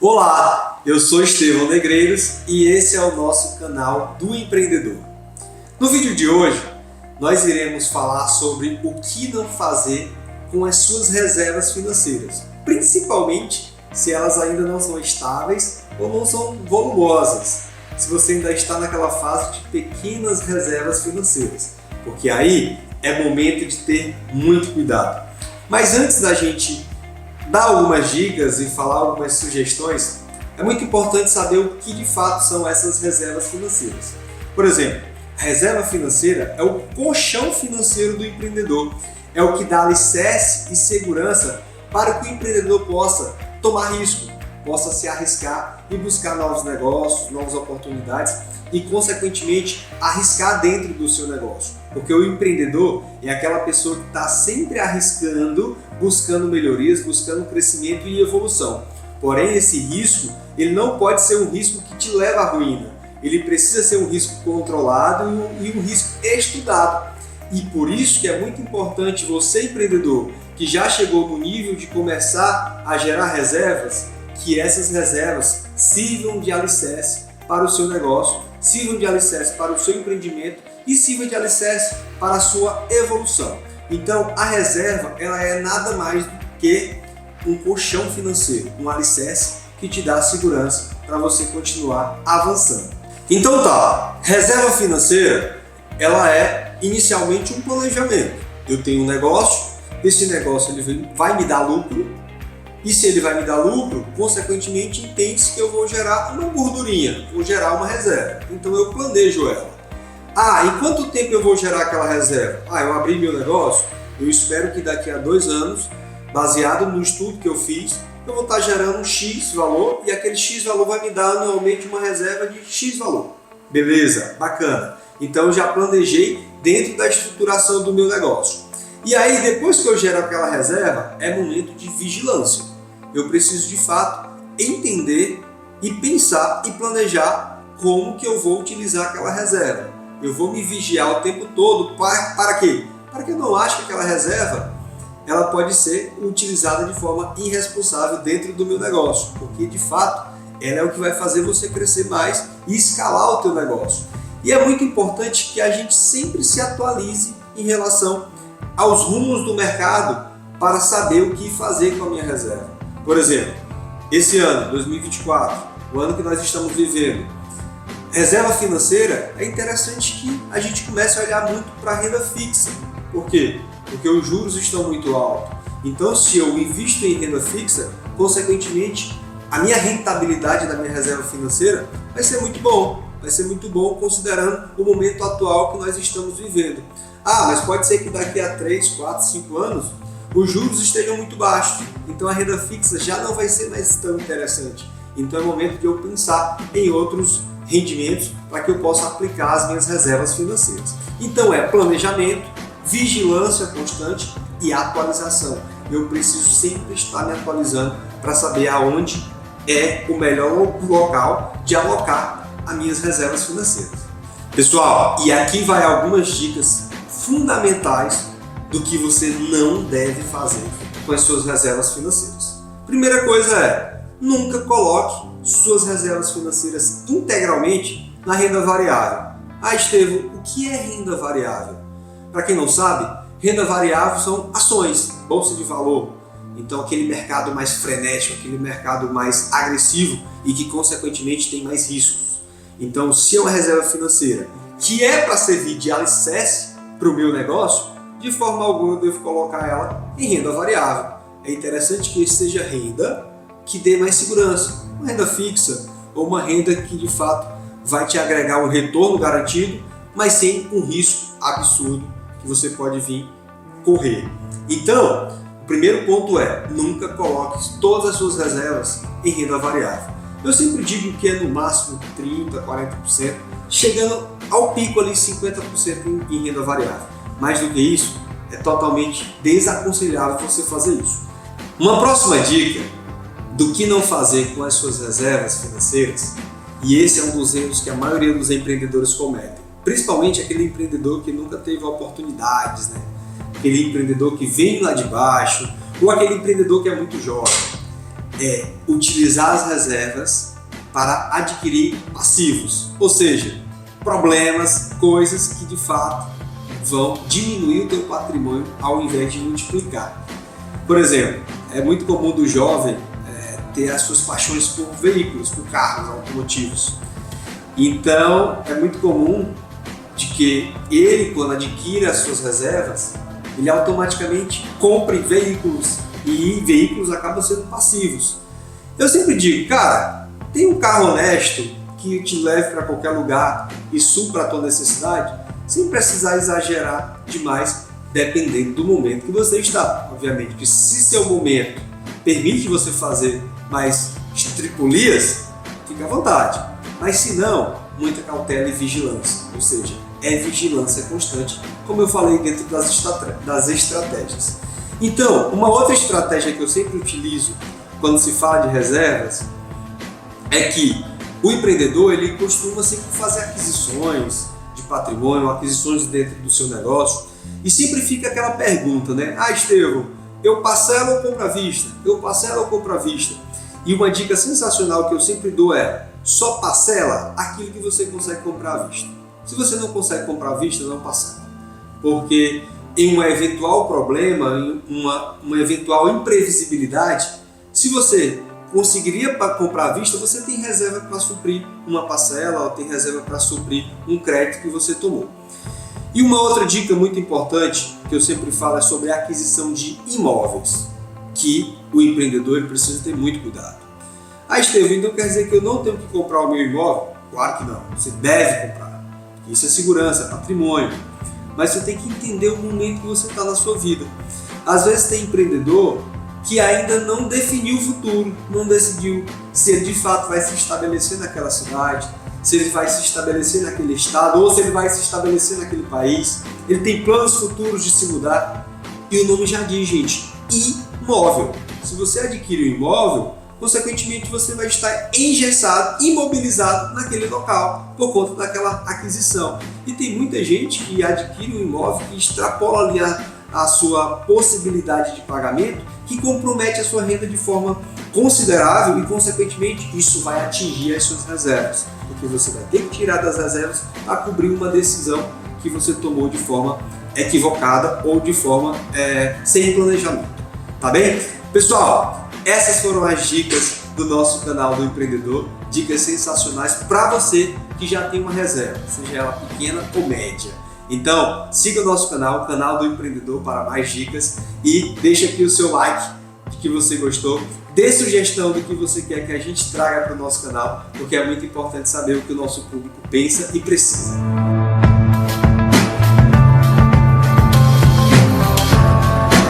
Olá, eu sou Estevão Negreiros e esse é o nosso canal do empreendedor. No vídeo de hoje, nós iremos falar sobre o que não fazer com as suas reservas financeiras, principalmente se elas ainda não são estáveis ou não são volumosas, se você ainda está naquela fase de pequenas reservas financeiras, porque aí é momento de ter muito cuidado. Mas antes da gente dar algumas dicas e falar algumas sugestões, é muito importante saber o que de fato são essas reservas financeiras. Por exemplo, a reserva financeira é o colchão financeiro do empreendedor, é o que dá alicerce e segurança para que o empreendedor possa tomar risco, possa se arriscar e buscar novos negócios, novas oportunidades e, consequentemente, arriscar dentro do seu negócio. Porque o empreendedor é aquela pessoa que está sempre arriscando, buscando melhorias, buscando crescimento e evolução. Porém, esse risco, ele não pode ser um risco que te leva à ruína. Ele precisa ser um risco controlado e um risco estudado. E por isso que é muito importante você, empreendedor, que já chegou no nível de começar a gerar reservas, que essas reservas sirvam de alicerce para o seu negócio, sirvam de alicerce para o seu empreendimento e sirvam de alicerce para a sua evolução. Então, a reserva ela é nada mais do que um colchão financeiro, um alicerce que te dá segurança para você continuar avançando. Então tá, reserva financeira ela é inicialmente um planejamento. Eu tenho um negócio, esse negócio ele vai me dar lucro, e se ele vai me dar lucro, consequentemente entende-se que eu vou gerar uma gordurinha, vou gerar uma reserva. Então eu planejo ela. Em quanto tempo eu vou gerar aquela reserva? Eu abri meu negócio, eu espero que daqui a 2 anos, baseado no estudo que eu fiz, eu vou estar gerando um X valor e aquele X valor vai me dar anualmente uma reserva de X valor. Beleza, bacana. Então eu já planejei dentro da estruturação do meu negócio. E aí, depois que eu gero aquela reserva, é momento de vigilância. Eu preciso de fato entender e pensar e planejar como que eu vou utilizar aquela reserva. Eu vou me vigiar o tempo todo para quê? Para que eu não ache que aquela reserva ela pode ser utilizada de forma irresponsável dentro do meu negócio, porque de fato ela é o que vai fazer você crescer mais e escalar o teu negócio. E é muito importante que a gente sempre se atualize em relação aos rumos do mercado para saber o que fazer com a minha reserva. Por exemplo, esse ano, 2024, o ano que nós estamos vivendo, reserva financeira, é interessante que a gente comece a olhar muito para a renda fixa. Por quê? Porque os juros estão muito altos. Então, se eu invisto em renda fixa, consequentemente, a minha rentabilidade da minha reserva financeira vai ser muito bom. Vai ser muito bom considerando o momento atual que nós estamos vivendo. Mas pode ser que daqui a 3, 4, 5 anos os juros estejam muito baixos. Então a renda fixa já não vai ser mais tão interessante. Então é momento de eu pensar em outros rendimentos para que eu possa aplicar as minhas reservas financeiras. Então é planejamento, vigilância constante e atualização. Eu preciso sempre estar me atualizando para saber aonde é o melhor local de alocar as minhas reservas financeiras. Pessoal, e aqui vai algumas dicas fundamentais do que você não deve fazer com as suas reservas financeiras. Primeira coisa é, nunca coloque suas reservas financeiras integralmente na renda variável. Estevão, o que é renda variável? Para quem não sabe, renda variável são ações, bolsa de valor. Então aquele mercado mais frenético, aquele mercado mais agressivo e que consequentemente tem mais riscos. Então se é uma reserva financeira que é para servir de alicerce para o meu negócio, de forma alguma eu devo colocar ela em renda variável. É interessante que seja renda que dê mais segurança, uma renda fixa ou uma renda que de fato vai te agregar um retorno garantido, mas sem um risco absurdo que você pode vir correr. Então, o primeiro ponto é, nunca coloque todas as suas reservas em renda variável. Eu sempre digo que é no máximo 30%, 40%, chegando ao pico ali 50% em renda variável. Mais do que isso, é totalmente desaconselhável você fazer isso. Uma próxima dica do que não fazer com as suas reservas financeiras, e esse é um dos erros que a maioria dos empreendedores cometem, principalmente aquele empreendedor que nunca teve oportunidades, aquele empreendedor que vem lá de baixo, ou aquele empreendedor que é muito jovem. é utilizar as reservas para adquirir passivos, ou seja, problemas, coisas que de fato vão diminuir o teu patrimônio ao invés de multiplicar. Por exemplo, é muito comum do jovem ter as suas paixões por veículos, por carros, automotivos. Então, é muito comum de que ele, quando adquire as suas reservas, ele automaticamente compre veículos e veículos acabam sendo passivos. Eu sempre digo, cara, tem um carro honesto que te leve para qualquer lugar e supra a tua necessidade, sem precisar exagerar demais, dependendo do momento que você está. Obviamente que se seu momento permite você fazer mais estripulias, fica à vontade. Mas se não, muita cautela e vigilância, ou seja, é vigilância constante, como eu falei dentro das estratégias. Então, uma outra estratégia que eu sempre utilizo quando se fala de reservas é que o empreendedor ele costuma sempre fazer aquisições de patrimônio, aquisições dentro do seu negócio, e sempre fica aquela pergunta, né? Estevão, eu parcelo ou compro à vista? Eu parcelo ou compro à vista? E uma dica sensacional que eu sempre dou é: só parcela aquilo que você consegue comprar à vista. Se você não consegue comprar à vista, não parcela. Porque em um eventual problema, em uma eventual imprevisibilidade, se você conseguiria comprar à vista, você tem reserva para suprir uma parcela ou tem reserva para suprir um crédito que você tomou. E uma outra dica muito importante que eu sempre falo é sobre a aquisição de imóveis, que o empreendedor ele precisa ter muito cuidado. Estevão, então quer dizer que eu não tenho que comprar o meu imóvel? Claro que não, você deve comprar. Isso é segurança, é patrimônio. Mas você tem que entender o momento que você está na sua vida. Às vezes tem empreendedor que ainda não definiu o futuro, não decidiu se ele de fato vai se estabelecer naquela cidade, se ele vai se estabelecer naquele estado ou se ele vai se estabelecer naquele país. Ele tem planos futuros de se mudar e o nome já diz, gente, imóvel. Se você adquire um imóvel, consequentemente você vai estar engessado, imobilizado naquele local por conta daquela aquisição. E tem muita gente que adquire um imóvel que extrapola ali a sua possibilidade de pagamento, que compromete a sua renda de forma considerável e consequentemente isso vai atingir as suas reservas, porque você vai ter que tirar das reservas para cobrir uma decisão que você tomou de forma equivocada ou de forma sem planejamento. Tá bem? Pessoal, essas foram as dicas do nosso canal do Empreendedor, dicas sensacionais para você que já tem uma reserva, seja ela pequena ou média. Então, siga o nosso canal, o canal do Empreendedor, para mais dicas e deixa aqui o seu like de que você gostou. Dê sugestão do que você quer que a gente traga para o nosso canal, porque é muito importante saber o que o nosso público pensa e precisa.